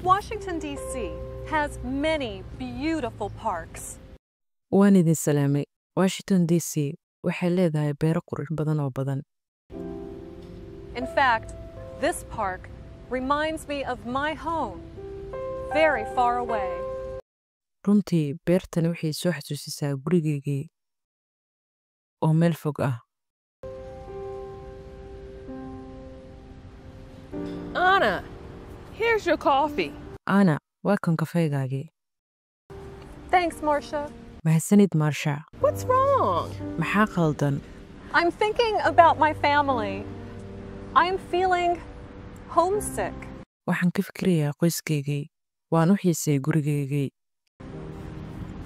Washington, D.C. has many beautiful parks. waan idin salaamay. Washington DC waxay leedahay beero qurux badan oo badan. In fact, this park reminds me of my home, very far away. Runtii beertani waxay soo xasuusisaa gurigaygii oo meel fog ah. Anna, here's your coffee. Ana, waa kan kafeegaagii. Thanks, Marcia. Mahadsanid Marsha. What's wrong? Maxaa qaldan? I'm thinking about my family. I am feeling homesick. Waxaan ka fikirayaa qoyskaygii. Waan u xiisay gurigaygii.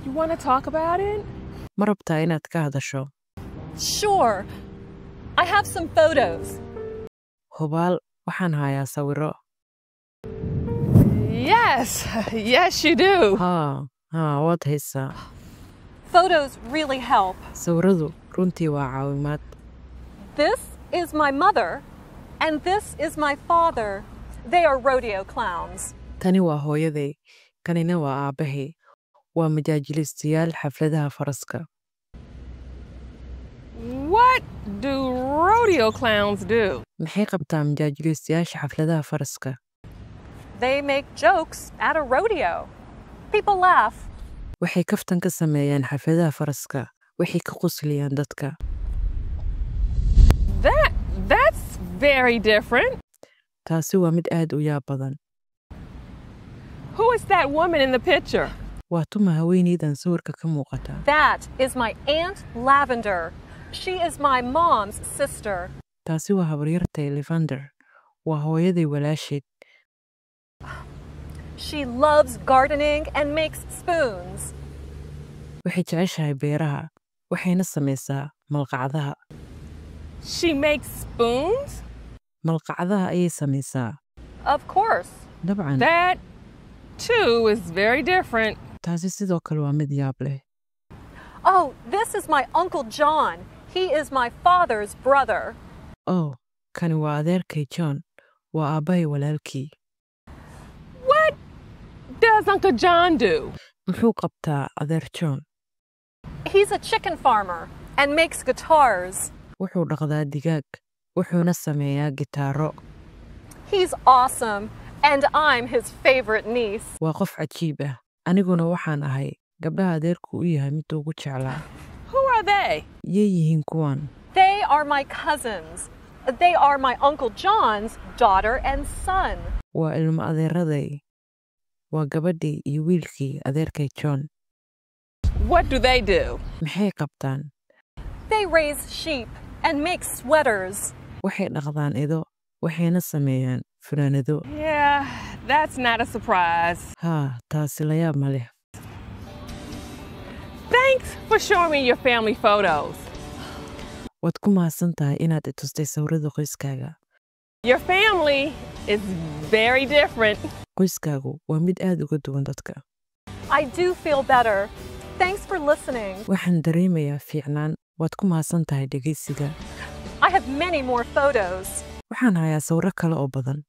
You want to talk about it? Ma rabtaa inaad ka hadasho? Sure. I have some photos. Hubaal, waxaan hayaa sawirro. Yes, yes, you do. Waad haysaa. Photos really help. Sawirradu runtii waa caawimaad. This is my mother, and this is my father. They are rodeo clowns. Tani waa hooyaday, kanina waa aabbahay. Waa majaajilistayaal xafladaha faraska. What do rodeo clowns do? Maxay qabtaa majaajilistayaasha xafladaha faraska? They make jokes at a rodeo. People laugh. Waxay kaftan ka sameeyaan xafladaha faraska. Waxay ka qusliyaan dadka. That's very different. Taasi waa mid aad u yaab badan. Who is that woman in the picture? Waa tuma haweeneydan sawirka ka muuqata. That is my Aunt Lavender. She is my mom's sister. Taasi waa habaryartay Lavender. Waa hooyaday walaasheed. She loves gardening and makes spoons. Waxay jeceshahay beeraha. Waxayna samaysaa malqacadaha. She makes spoons? Malqacadaha ayay samaysaa. Of course. Dabcan. That, too, is very different. Taasi sidoo kale waa mid yaab leh. Oh, this is my Uncle John. He is my father's brother. Oh, kani waa adeerkay John. Waa aabbahay walaalkii. What does Uncle John do? Muxuu qabtaa adeer John? He's a chicken farmer and makes guitars. Wuxuu dhaqdaa digaag. Wuxuuna sameeyaa gitaaro. He's awesome, and I'm his favorite niece. Waa qof cajiib ah. Aniguna waxaan ahay gabdhaha adeerku u yahay mid ugu jeclaa. Who are they? Yay yihiin kuwan. They are my cousins. They are my Uncle John's daughter and son. Waa ilmo adeeraday. Waa gabadhii iyo wiilkii adeerkay John. What do they do? Maxay qabtaan? They raise sheep and make sweaters. Waxay dhaqdaan ido. Waxayna sameeyaan funaanado. Yeah, that's not a surprise. Taasi la yaab ma leh. Thanks for showing me your family photos. Waad ku mahadsan tahay inaad i tustay sawirrada qoyskaaga. Your family is very different. Qoyskaagu waa mid aad uga duwan dadka. I do feel better. Thanks for listening. Waxaan dareemayaa fiicnaan. Waad ku mahadsan tahay dhegaysiga. I have many more photos. Waxaan hayaa sawirro kale oo badan.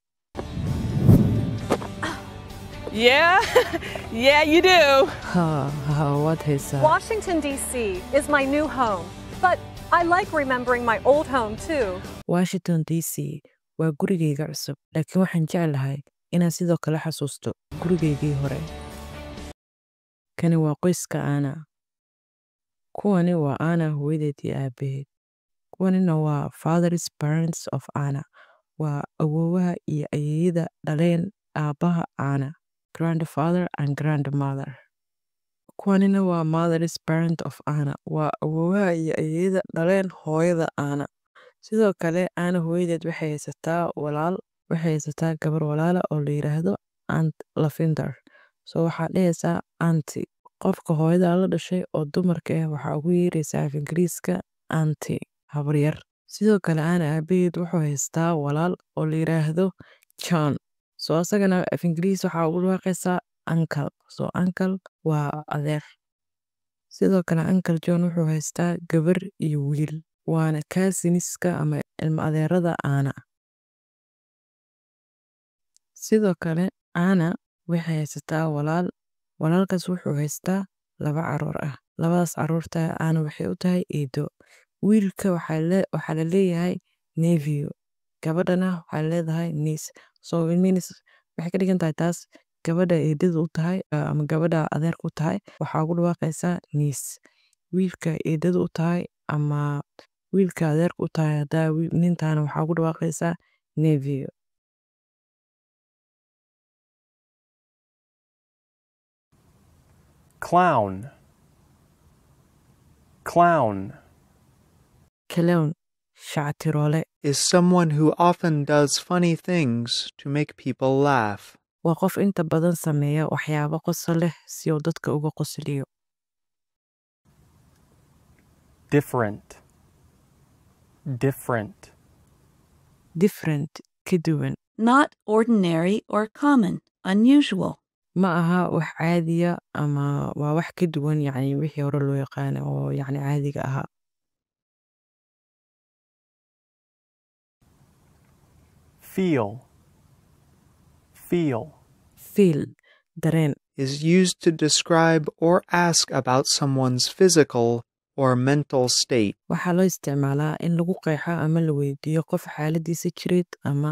Yeah, yeah, you do. Waad haysaa. Washington, D.C. is my new home, but I like remembering my old home too. Washington, D.C. waa gurigayga cusub, laakiin waxaan jeclahay inaan sidoo kale xasuusto gurigaygii hore. Kani waa qoyska Anna. Kuwani waa Anna hooyadeed iyo aabbaheed. Kuwanina waa father's parents of Anna. Waa awoowaha iyo ayeeyada dhaleen aabbaha Anna. Grandfather and grandmother. Kuwanina waa mother's parent of Anna. Waa awoowaha iyo ayeeyada dhaleen hooyada Anna. Sidoo kale Anna hooyadeed waxay haysataa gabar walaala oo la yiraahdo Aunt Lavender. So waxaa dhehaysaa auntie. Qofka hooyada la dhashay oo dumarka ah waxaa ugu yeeraysaa af Ingiriiska auntie, habaryar. Sidoo kale Anna aabaheed wuxuu haystaa walaal oo la yiraahdo John. So asagana af Ingiriis waxaa ugu dhawaaqaysaa uncle. So uncle waa adeer. Sidoo kale Uncle John wuxuu haystaa gabar iyo wiil. Waana cousiniska ama ilma adeerada Anna. Sidoo kale Anna waxay haysataa walaal. Walaalkaas wuxuu haystaa 2 caruur ah. Labadaas caruurta aana waxay u tahay eedo. Wiilka waxaa la leeyahay nephew. Gabadhana waxaa leedahay niece. So it means waxay ka dhigan tahay taas gabadha eedada u tahay ama gabadha adeerka u tahay waxaa ugu dhawaaqaysaa niece. Wiilka eedada u tahay ama wiilka adeerka u tahay hadaa nintaana waxaa ugu dhawaaqaysaa nephew. Clown. Clown. Clown, shactiroole. Is someone who often does funny things to make people laugh. Waa qof inta badan sameeya waxyaabo qosol leh si uu dadka uga qosliyo. Different. Different. Different, ka duwan. Not ordinary or common, unusual. Ma aha wax caadiya ama waa wax ka duwan yacni wixii hore loo yaqaanay oo yacni caadiga ahaa. Feel. Feel. Feel, dareen. Is used to describe or ask about someone's physical or mental state. Waxaa loo isticmaalaa in lagu qeexo ama la weydiiyo qof xaaladiisa jireed ama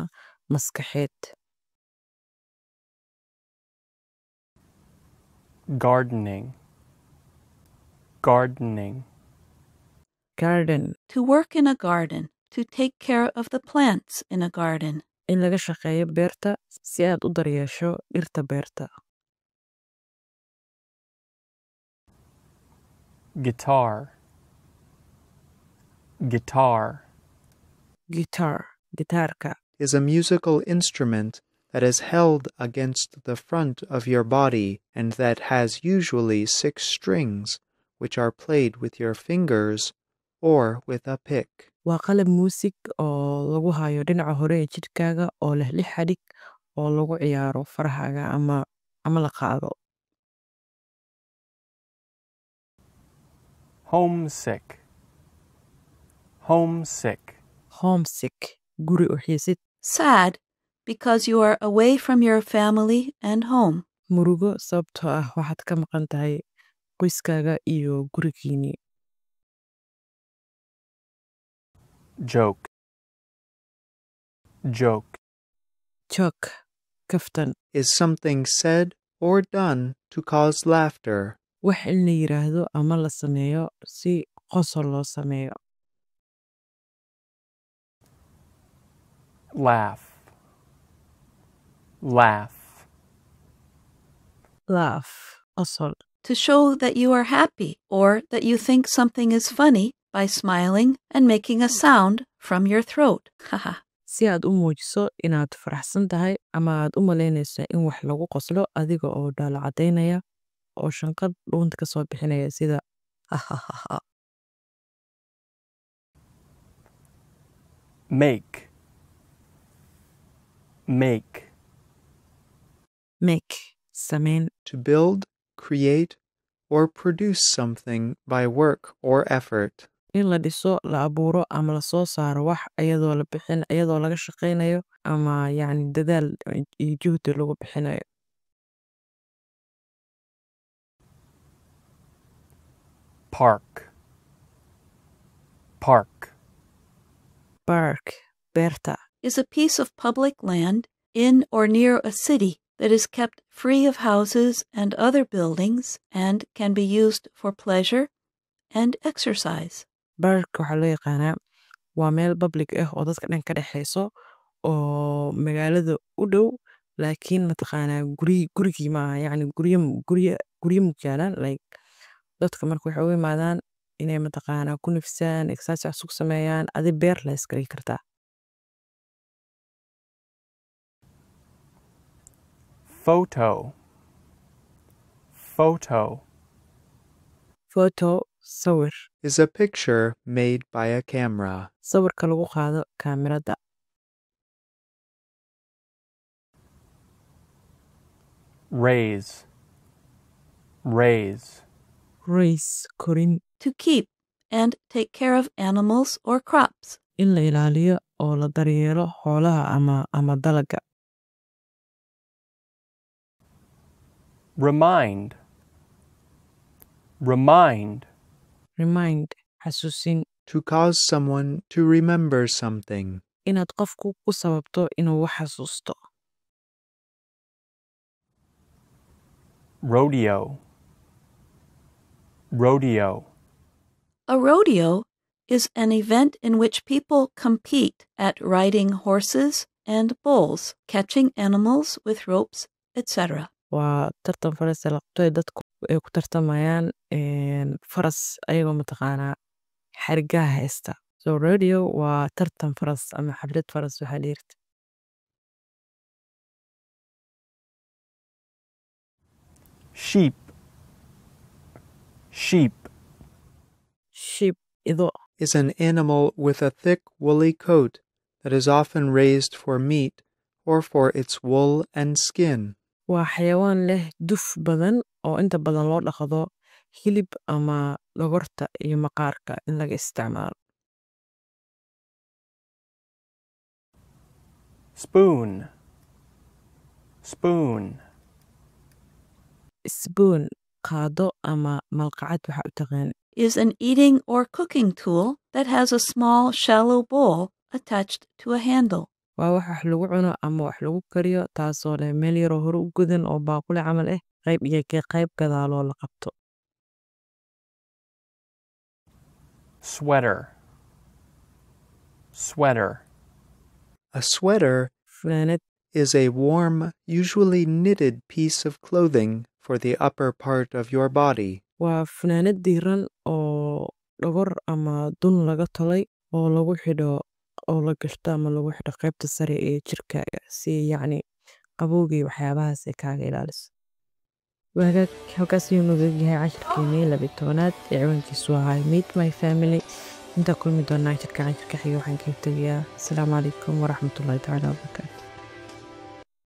maskaxeed. Gardening. Gardening. Garden, To work in a garden, to take care of the plants in a garden. in laga shaqeeyo beerta si aad u daryeesho dhirta beerta. Guitar. Guitar. Guitar, gitaarka. Is a musical instrument that is held against the front of your body and that has usually 6 strings, which are played with your fingers or with a pick. Waa qalab muusig oo lagu hayo dhinaca hore ee jidhkaaga oo leh 6 xadhig oo lagu ciyaaro farahaaga ama la qaado. Homesick. Homesick. Homesick, guri u xiisid. Sad, because you are away from your family and home. Murugo sababtoo ah waxaad ka maqan tahay qoyskaaga iyo gurigiinii. Joke. Joke. Joke, kaftan. Is something said or done to cause laughter. Wax in la yiraahdo ama la sameeyo si qosol loo sameeyo. Laugh. Laugh. Laugh, qosol. To show that you are happy or that you think something is funny by smiling and making a sound from your throat. Haha. Si aad u muujiso inaad faraxsan tahay ama aad u malaynayso in wax lagu qoslo adiga oo dhaala cadaynaya oo shanqadh dhuunta ka soo bixinaya sida hahaha. Make. Make. Make, samayn. To build, create, or produce something by work or effort. In la dhiso, la abuuro ama la soo saaro wax iyadoo laga shaqaynayo ama yacni dadaal iyo juhdi lagu bixinayo. Park. Park. Park, beerta. Is a piece of public land in or near a city that is kept free of houses and other buildings and can be used for pleasure and exercise. Park waxaa loo yaqaanaa waa meel public ah oo dadka dhan ka dhexayso oo magaalada u dhow laakiin mataqaanaa gurigii maaha yacni guryo mukaalan like dadka marka waxay u imaadaan inay mataqaanaa ku nafisaan exercise ku sameeyaan adi beer la iska dhigi kartaa. Photo. Photo. Photo, sawir. Is a picture made by a camera. Sawirka lagu qaado kaamirada. Raise. Raise. Raise, korin. To keep and take care of animals or crops. In la ilaaliyo oo la daryeelo xoolaha ama dalaga. Remind. Remind. Remind xasuusin. To cause someone to remember something. Inaad qofku ku sababto inuu wax xasuusto. Rodeo. Rodeo. A rodeo is an event in which people compete at riding horses and bulls, catching animals with ropes, etc. Waa tartan faras la qabto ee dadku ay ku tartamayaan faras ayagoo mataqaanaa xarigaha haysta. So rodeo waa tartan faras ama xaflad faras waxaa la yirahdaa. Sheep. Sheep. Sheep ido. Is an animal with a thick woolly coat that is often raised for meat or for its wool and skin. Waa xayawaan leh duf badan oo inta badan loo dhaqdo hilib ama dhogorta iyo maqaarka in laga isticmaalo. Spoon. Spoon. Spoon qaado ama malqacad waxa u taqaan. Is an eating or cooking tool that has a small shallow bowl attached to a handle. Waa wax lagu cuno ama wax lagu kariyo taasoo leh meel yar oo hore u godan oo baaquli camal ah qayb iyo qayb gadaaloo la qabto. Sweater. Sweater. A sweater Funaanad is a warm, usually knitted piece of clothing for the upper part of your body. waa funaanad diiran oo dhogor ama dun laga tolay oo lagu xidho oo la gashto ama lagu xidho qaybta sare ee jirkaaga si yacni qabowgii waxyaabahaas ay kaaga ilaaliso. Waagaag halkaas ayuu nooga yahay cashirkeenii 12aad ee ciwaankiisu ahaa Meet My Family. inta kulmi doonaa cashirka xiga waxaan kaga tegayaa. Asalaamu calaykum waraxmatullaahi tacaala wabarakaatu.